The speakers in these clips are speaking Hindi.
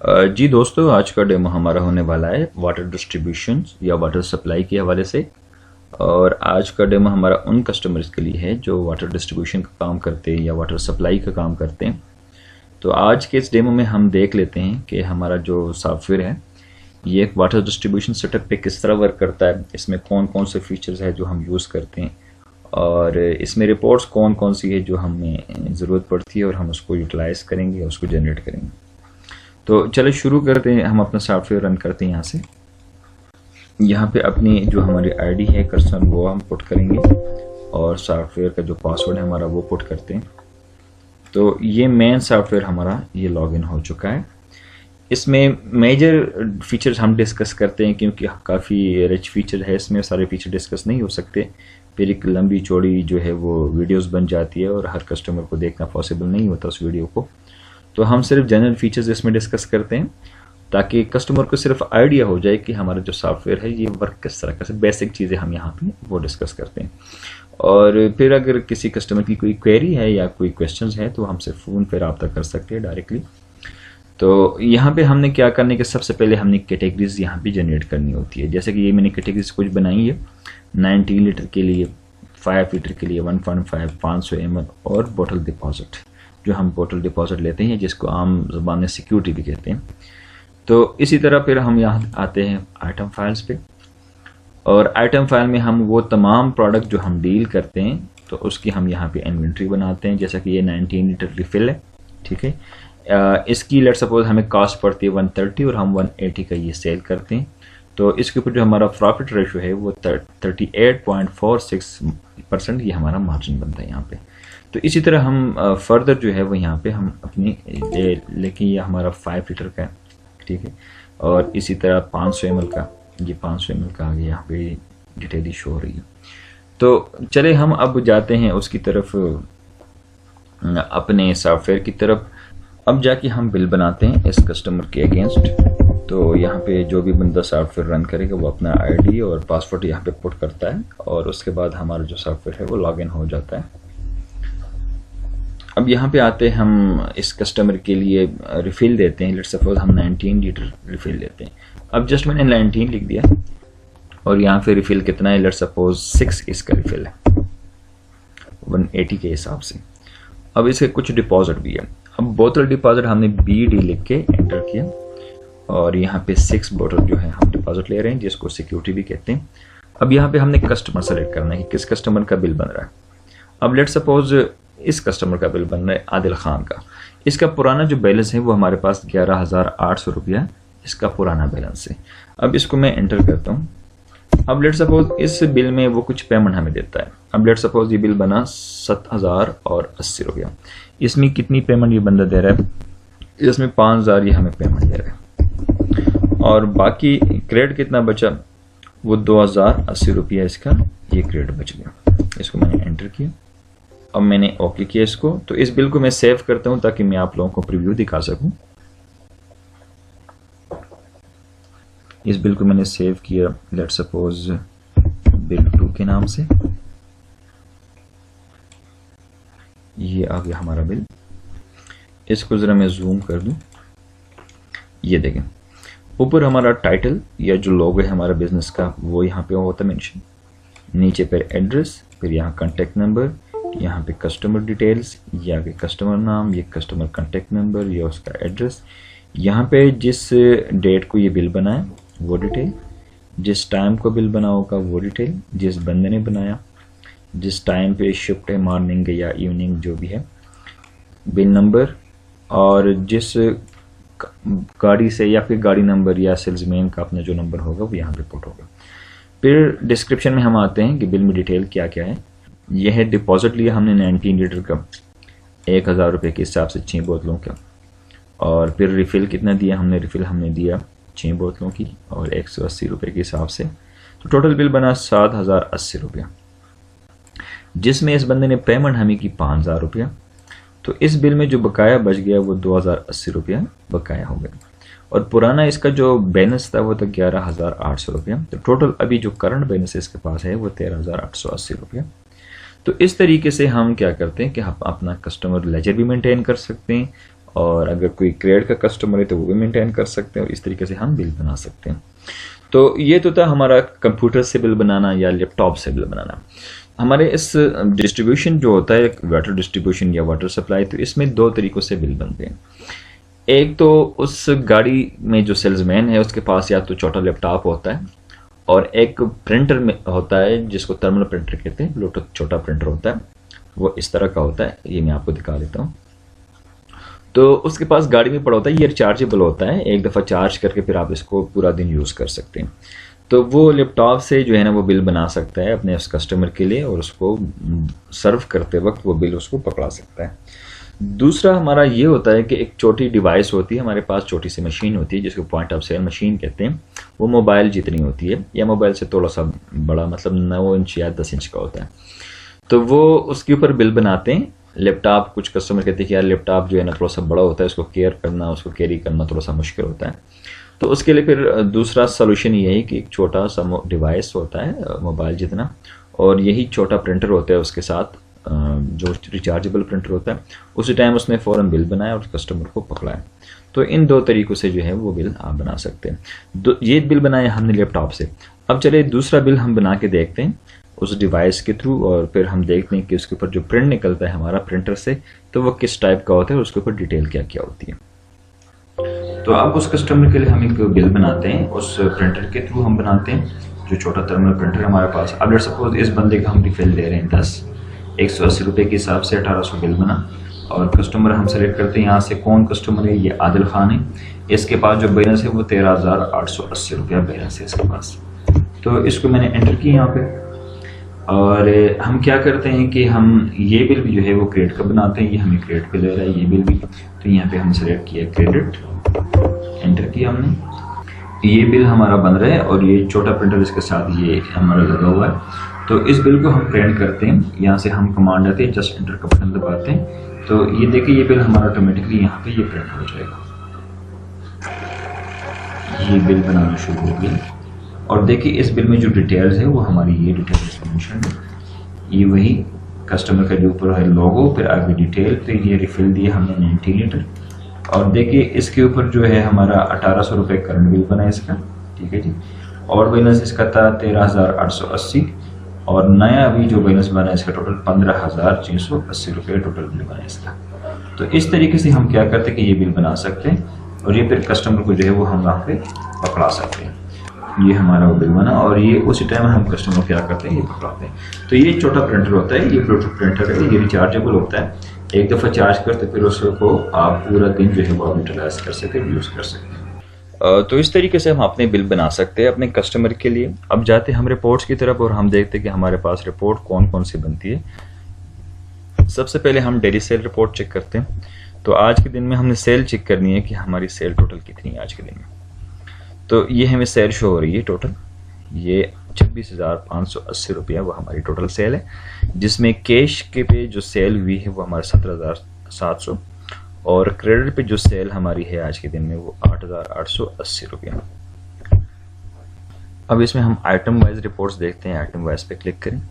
जी दोस्तों, आज का डेमो हमारा होने वाला है वाटर डिस्ट्रीब्यूशन या वाटर सप्लाई के हवाले से। और आज का डेमो हमारा उन कस्टमर्स के लिए है जो वाटर डिस्ट्रीब्यूशन का काम करते हैं या वाटर सप्लाई का काम करते हैं। तो आज के इस डेमो में हम देख लेते हैं कि हमारा जो सॉफ्टवेयर है ये एक वाटर डिस्ट्रीब्यूशन सेटअप पे किस तरह वर्क करता है, इसमें कौन कौन से फीचर्स है जो हम यूज़ करते हैं और इसमें रिपोर्ट्स कौन कौन सी है जो हमें ज़रूरत पड़ती है और हम उसको यूटिलाइज़ करेंगे, उसको जनरेट करेंगे। तो चलो शुरू करते हैं। हम अपना सॉफ्टवेयर रन करते हैं। यहाँ पे अपनी जो हमारी आईडी है कस्टमर वो हम पुट करेंगे और सॉफ्टवेयर का जो पासवर्ड है हमारा वो पुट करते हैं। तो ये मेन सॉफ्टवेयर हमारा ये लॉगिन हो चुका है। इसमें मेजर फीचर्स हम डिस्कस करते हैं क्योंकि काफ़ी रिच फीचर है, इसमें सारे फीचर डिस्कस नहीं हो सकते, फिर एक लंबी चौड़ी जो है वो वीडियोस बन जाती है और हर कस्टमर को देखना पॉसिबल नहीं होता उस वीडियो को। तो हम सिर्फ जनरल फीचर्स इसमें डिस्कस करते हैं ताकि कस्टमर को सिर्फ आइडिया हो जाए कि हमारा जो सॉफ्टवेयर है ये वर्क किस तरह का, बेसिक चीज़ें हम यहाँ पे वो डिस्कस करते हैं। और फिर अगर किसी कस्टमर की कोई क्वेरी है या कोई क्वेश्चंस है तो हमसे फ़ोन पर रब्ता कर सकते हैं डायरेक्टली। तो यहाँ पे हमने क्या करने के सबसे पहले हमने कैटेगरीज यहाँ पे जनरेट करनी होती है। जैसे कि ये मैंने कैटेगरीज कुछ बनाई है 19 लीटर के लिए, 5 लीटर के लिए 1.5, 500 ml और बोतल डिपॉजिट, जो हम बोतल डिपॉजिट लेते हैं जिसको आम ज़बान में सिक्योरिटी भी कहते हैं। तो इसी तरह फिर हम यहाँ आते हैं आइटम फाइल्स पे और आइटम फाइल में हम वो तमाम प्रोडक्ट जो हम डील करते हैं तो उसकी हम यहाँ पे इन्वेंट्री बनाते हैं। जैसा कि ये 19 लीटर रिफिल है, ठीक है। इसकी लेट सपोज हमें कॉस्ट पड़ती है 130 और हम 180 का ये सेल करते हैं। तो इसके ऊपर जो हमारा प्रॉफिट रेशो है वो 38.46% ये हमारा मार्जिन बनता है यहाँ पे। तो इसी तरह हम फर्दर जो है वो यहाँ पे हम अपनी लेकिन ये हमारा 5 लीटर का है, ठीक है। और इसी तरह 500 ml का, ये 500 ml का आगे यहाँ पे डिटेल शो हो रही है। तो चले हम अब जाते हैं उसकी तरफ, अपने सॉफ्टवेयर की तरफ। अब जाके हम बिल बनाते हैं इस कस्टमर के अगेंस्ट। तो यहाँ पे जो भी बंदा सॉफ्टवेयर रन करेगा वो अपना आईडी और पासवर्ड यहाँ पे पुट करता है और उसके बाद हमारा जो सॉफ्टवेयर है वो लॉगिन हो जाता है। अब यहाँ पे आते हैं, हम इस कस्टमर के लिए रिफिल देते हैं। लेट्स सपोज हम 19 लीटर रिफिल देते हैं। अब जस्ट मैंने 19 लिख दिया और यहाँ पे रिफिल कितना है, लेट्स सपोज 6 इसका रिफिल है 180 के हिसाब से। अब इसके कुछ डिपॉजिट भी है। अब बोतल डिपॉजिट हमने BD लिख के एंटर किया और यहाँ पे 6 बोतल जो है हम डिपॉजिट ले रहे हैं जिसको सिक्योरिटी भी कहते हैं। अब यहाँ पे हमने कस्टमर सेलेक्ट करना है कि किस कस्टमर का बिल बन रहा है। अब लेट सपोज इस कस्टमर का बिल बन रहा है आदिल खान का। इसका पुराना जो बैलेंस है वो हमारे पास 11,800 रुपया इसका पुराना बैलेंस है। अब इसको मैं एंटर करता हूँ। अब लेट सपोज इस बिल में वो कुछ पेमेंट हमें देता है। अब लेट सपोज ये बिल बना 7,080 रुपया। इसमें कितनी पेमेंट ये बंदा दे रहा है, इसमें 5,000 ये हमें पेमेंट दे रहा है और बाकी क्रेडिट कितना बचा वो 2,080 रुपया इसका ये क्रेडिट बच गया। इसको मैंने एंटर किया। अब मैंने ओके किया इसको। तो इस बिल को मैं सेव करता हूँ ताकि मैं आप लोगों को प्रीव्यू दिखा सकूँ। इस बिल को मैंने सेव किया लेट सपोज बिल 2 के नाम से। ये आ गया हमारा बिल। इसको ज़रा मैं जूम कर दूं। ये देखें ऊपर हमारा टाइटल या जो लोगो है हमारा बिजनेस का वो यहाँ पे होता है मेंशन, नीचे पर एड्रेस, फिर यहाँ कॉन्टेक्ट नंबर, यहाँ पे कस्टमर डिटेल्स, ये आगे कस्टमर नाम, ये कस्टमर कॉन्टेक्ट नंबर, ये उसका एड्रेस, यहाँ पे जिस डेट को ये बिल बना है वो डिटेल, जिस टाइम को बिल बना होगा वो डिटेल, जिस बंदे ने बनाया, जिस टाइम पे शिफ्ट है मॉर्निंग या इवनिंग जो भी है, बिल नंबर और जिस गाड़ी से या फिर गाड़ी नंबर या सेल्समैन का अपना जो नंबर होगा वो यहाँ पे पुट होगा। फिर डिस्क्रिप्शन में हम आते हैं कि बिल में डिटेल क्या क्या है। यह है डिपॉजिट लिया हमने 19 लीटर का 1,000 रुपये के हिसाब से 6 बोतलों का। और फिर रिफ़िल कितना दिया हमने, रिफ़िल हमने दिया 6 बोतलों की और 180 रुपये के हिसाब से। तो टोटल बिल बना 7,080 रुपया, जिसमें इस बंदे ने पेमेंट हमें की 5,000 रुपया। तो इस बिल में जो बकाया बच गया वो 2,080 रुपया बकाया हो गया और पुराना इसका जो बैलेंस था वो था 11,800 रुपया। तो टोटल अभी जो करंट बैलेंस इसके पास है वो 13,880 रुपया। तो इस तरीके से हम क्या करते हैं कि हम अपना कस्टमर लेजर भी मेंटेन कर सकते हैं और अगर कोई क्रेडिट का कस्टमर है तो वो भी मेंटेन कर सकते हैं, और इस तरीके से हम बिल बना सकते हैं। तो ये तो था हमारा कंप्यूटर से बिल बनाना या लैपटॉप से बिल बनाना। हमारे इस डिस्ट्रीब्यूशन जो होता है वाटर डिस्ट्रीब्यूशन या वाटर सप्लाई, तो इसमें दो तरीक़ों से बिल बनते हैं। एक तो उस गाड़ी में जो सेल्समैन है उसके पास या तो छोटा लैपटॉप होता है, और एक प्रिंटर में होता है जिसको थर्मल प्रिंटर कहते हैं, ब्लूटूथ छोटा प्रिंटर होता है, वो इस तरह का होता है। ये मैं आपको दिखा देता हूँ। तो उसके पास गाड़ी में पड़ा होता है, ये रिचार्जेबल होता है, एक दफ़ा चार्ज करके फिर आप इसको पूरा दिन यूज़ कर सकते हैं। तो वो लैपटॉप से जो है ना वो बिल बना सकता है अपने उस कस्टमर के लिए, और उसको सर्व करते वक्त वो बिल उसको पकड़ा सकता है। दूसरा हमारा ये होता है कि एक छोटी डिवाइस होती है हमारे पास, छोटी सी मशीन होती है जिसको पॉइंट ऑफ सेल मशीन कहते हैं। वो मोबाइल जितनी होती है या मोबाइल से थोड़ा सा बड़ा, मतलब 9 इंच या 10 इंच का होता है। तो वो उसके ऊपर बिल बनाते हैं। लैपटॉप कुछ कस्टमर कहते हैं कि यार लैपटॉप जो है ना थोड़ा सा बड़ा होता है, उसको केयर करना, उसको कैरी करना थोड़ा सा मुश्किल होता है। तो उसके लिए फिर दूसरा सोल्यूशन ये है कि एक छोटा सा डिवाइस होता है मोबाइल जितना, और यही छोटा प्रिंटर होता है उसके साथ, जो रिचार्जेबल प्रिंटर होता है। उसी टाइम उसने फ़ौरन बिल बनाया और कस्टमर को पकड़ाया। तो इन दो तरीक़ों से जो है वो बिल आप बना सकते हैं। ये बिल बनाया हमने लैपटॉप से। अब चले दूसरा बिल हम बना के देखते हैं उस डिवाइस के थ्रू, और फिर हम देखते हैं कि उसके ऊपर जो प्रिंट निकलता है हमारा प्रिंटर से, तो वो किस टाइप का होता है और उसके ऊपर डिटेल क्या क्या होती है। तो अब उस कस्टमर के लिए हम एक बिल बनाते हैं, उस प्रिंटर के थ्रू हम बनाते हैं, जो छोटा थर्मल प्रिंटर हमारे पास। अब लेट्स सपोज इस बंदे का हम रिफिल दे रहे हैं 10, 180 रुपये के हिसाब से 1800 बिल बना, और कस्टमर हम सेलेक्ट करते हैं यहाँ से कौन कस्टमर है। ये आदिल खान है, इसके पास जो बैलेंस है वो 13,880 रुपया बैलेंस है इसके पास। तो इसको मैंने एंटर किया यहाँ पे, और हम क्या करते हैं कि हम ये बिल भी जो है वो क्रेडिट का बनाते हैं। ये हमें क्रेडिट पे ले रहा है ये बिल भी, तो यहाँ पे हम सेलेक्ट किया क्रेडिट, एंटर किया हमने। ये बिल हमारा बन रहा है, और ये छोटा प्रिंटर इसके साथ ये हमारा लगा हुआ है। तो इस बिल को हम प्रिंट करते हैं, यहाँ से हम कमांड आते हैं, जस्ट एंटर का बटन दबाते हैं, तो ये देखिए ये बिल हमारा ऑटोमेटिकली यहाँ पे ये प्रिंट हो जाएगा। ये बिल बनाना शुरू हो गया, और देखिए इस बिल में जो डिटेल्स है वो हमारी ये डिटेल्स मेंशन है। ये वही कस्टमर का जो ऊपर है लोगो, फिर आगे डिटेल, फिर ये रिफिल दिया हमने 90 लीटर, और देखिए इसके ऊपर जो है हमारा 1800 रुपये करंट बिल बना इसका, ठीक है जी। और बैलेंस इसका था 13,880, और नया अभी जो बैलेंस बना है इसका टोटल 15,680 रुपये टोटल बिल बना है इसका। तो इस तरीके से हम क्या करते हैं कि ये बिल बना सकते हैं, और ये फिर कस्टमर को जो है वो हम वहाँ पे पकड़ा सकते हैं। ये हमारा वो बिल बना, और ये उसी टाइम हम कस्टमर को क्या करते हैं ये पकड़ाते हैं। तो ये छोटा प्रिंटर होता है, ये ब्लूटूथ प्रिंटर है, ये रिचार्जेबल होता है, एक दफ़ा चार्ज करते फिर उसको आप पूरा दिन जो है वो यूटिलाइज कर सकते हैं, यूज़ कर सकते हैं। तो इस तरीके से हम अपने बिल बना सकते हैं अपने कस्टमर के लिए। अब जाते हैं हम रिपोर्ट्स की तरफ, और हम देखते हैं कि हमारे पास रिपोर्ट कौन कौन सी बनती है। सबसे पहले हम डेली सेल रिपोर्ट चेक करते हैं। तो आज के दिन में हमने सेल चेक करनी है कि हमारी सेल टोटल कितनी है आज के दिन में। तो ये हमें सेल शो हो रही है टोटल, ये 26,580 रुपया वो हमारी टोटल सेल है, जिसमें कैश के पे जो सेल हुई है वो हमारे 17,700, और क्रेडिट पे जो सेल हमारी है आज के दिन में वो 8,880 रुपया। अब इसमें हम आइटम वाइज रिपोर्ट्स देखते हैं। आइटम वाइज पे क्लिक करें,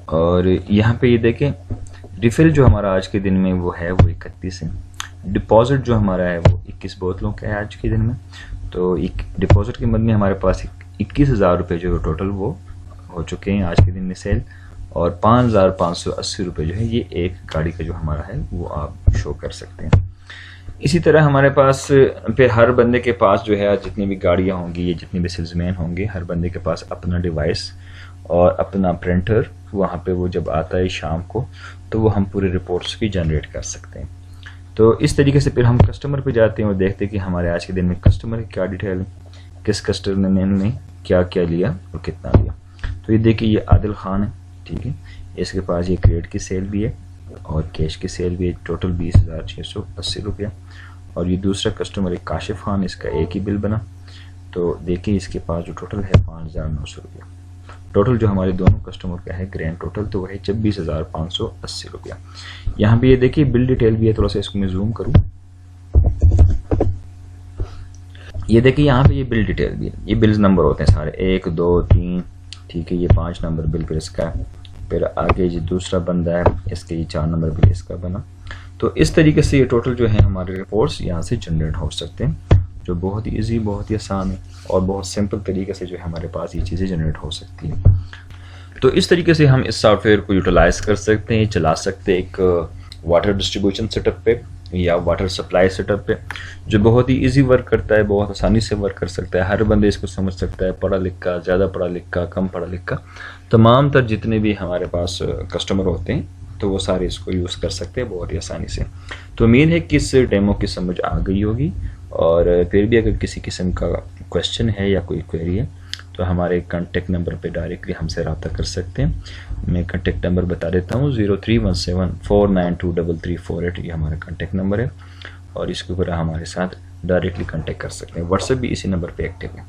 और यहाँ पे ये देखें रिफिल जो हमारा आज के दिन में वो है वो 31 है। डिपॉजिट जो हमारा है वो 21 बोतलों का है आज के दिन में। तो एक डिपॉजिट की मद में हमारे पास 21,000 रुपये जो टोटल वो हो चुके हैं आज के दिन में सेल, और 5,580 रुपये जो है ये एक गाड़ी का जो हमारा है वो आप शो कर सकते हैं। इसी तरह हमारे पास फिर हर बंदे के पास जो है जितनी भी गाड़ियाँ होंगी या जितने भी सेल्समैन होंगे, हर बंदे के पास अपना डिवाइस और अपना प्रिंटर, वहाँ पे वो जब आता है शाम को तो वो हम पूरे रिपोर्ट्स की जनरेट कर सकते हैं। तो इस तरीके से फिर हम कस्टमर पे जाते हैं और देखते हैं कि हमारे आज के दिन में कस्टमर की क्या डिटेल है, किस कस्टमर ने क्या क्या लिया और कितना लिया। तो ये देखिए ये आदिल खान है, ठीक है, इसके पास ये क्रेडिट की सेल भी है और कैश की सेल भी है, टोटल 20,680 रुपया। और ये दूसरा कस्टमर है काशिफ खान, इसका एक ही बिल बना। तो देखिए इसके पास जो टोटल है 5,900 रुपया। टोटल जो हमारे दोनों कस्टमर का है ग्रैंड टोटल तो वह है 26,580 रुपया। यहाँ पे ये देखिए बिल डिटेल भी है, थोड़ा सा इसको मैं जूम करूँ, ये देखिए यहाँ पे ये बिल डिटेल भी है, ये बिल्स नंबर होते हैं सारे 1 2 3, ठीक है, ये 5 नंबर बिल फिर इसका है। फिर आगे जो दूसरा बंदा है इसके ये 4 नंबर बिल इसका बना। तो इस तरीके से ये टोटल जो है हमारे रिपोर्ट्स यहाँ से जनरेट हो सकते हैं, जो बहुत ही ईजी, बहुत ही आसान है और बहुत सिंपल तरीके से जो है हमारे पास ये चीज़ें जनरेट हो सकती हैं। तो इस तरीके से हम इस सॉफ्टवेयर को यूटिलाइज़ कर सकते हैं, चला सकते हैं एक वाटर डिस्ट्रीब्यूशन सेटअप पे या वाटर सप्लाई सेटअप पे, जो बहुत ही इजी वर्क करता है, बहुत आसानी से वर्क कर सकता है, हर बंदे इसको समझ सकता है, पढ़ा लिखा, ज़्यादा पढ़ा लिखा, कम पढ़ा लिखा, तमाम तर जितने भी हमारे पास कस्टमर होते हैं तो वो सारे इसको यूज़ कर सकते हैं बहुत ही आसानी से। तो उम्मीद है कि इस डेमो की समझ आ गई होगी, और फिर भी अगर किसी किस्म का क्वेश्चन है या कोई क्वेरी है तो हमारे कॉन्टेक्ट नंबर पे डायरेक्टली हमसे रब्ता कर सकते हैं। मैं कॉन्टेक्ट नंबर बता देता हूँ, 0317492348, ये हमारा कॉन्टेक्ट नंबर है, और इसके ऊपर हमारे साथ डायरेक्टली कॉन्टेक्ट कर सकते हैं। व्हाट्सएप भी इसी नंबर पे एक्टिव है।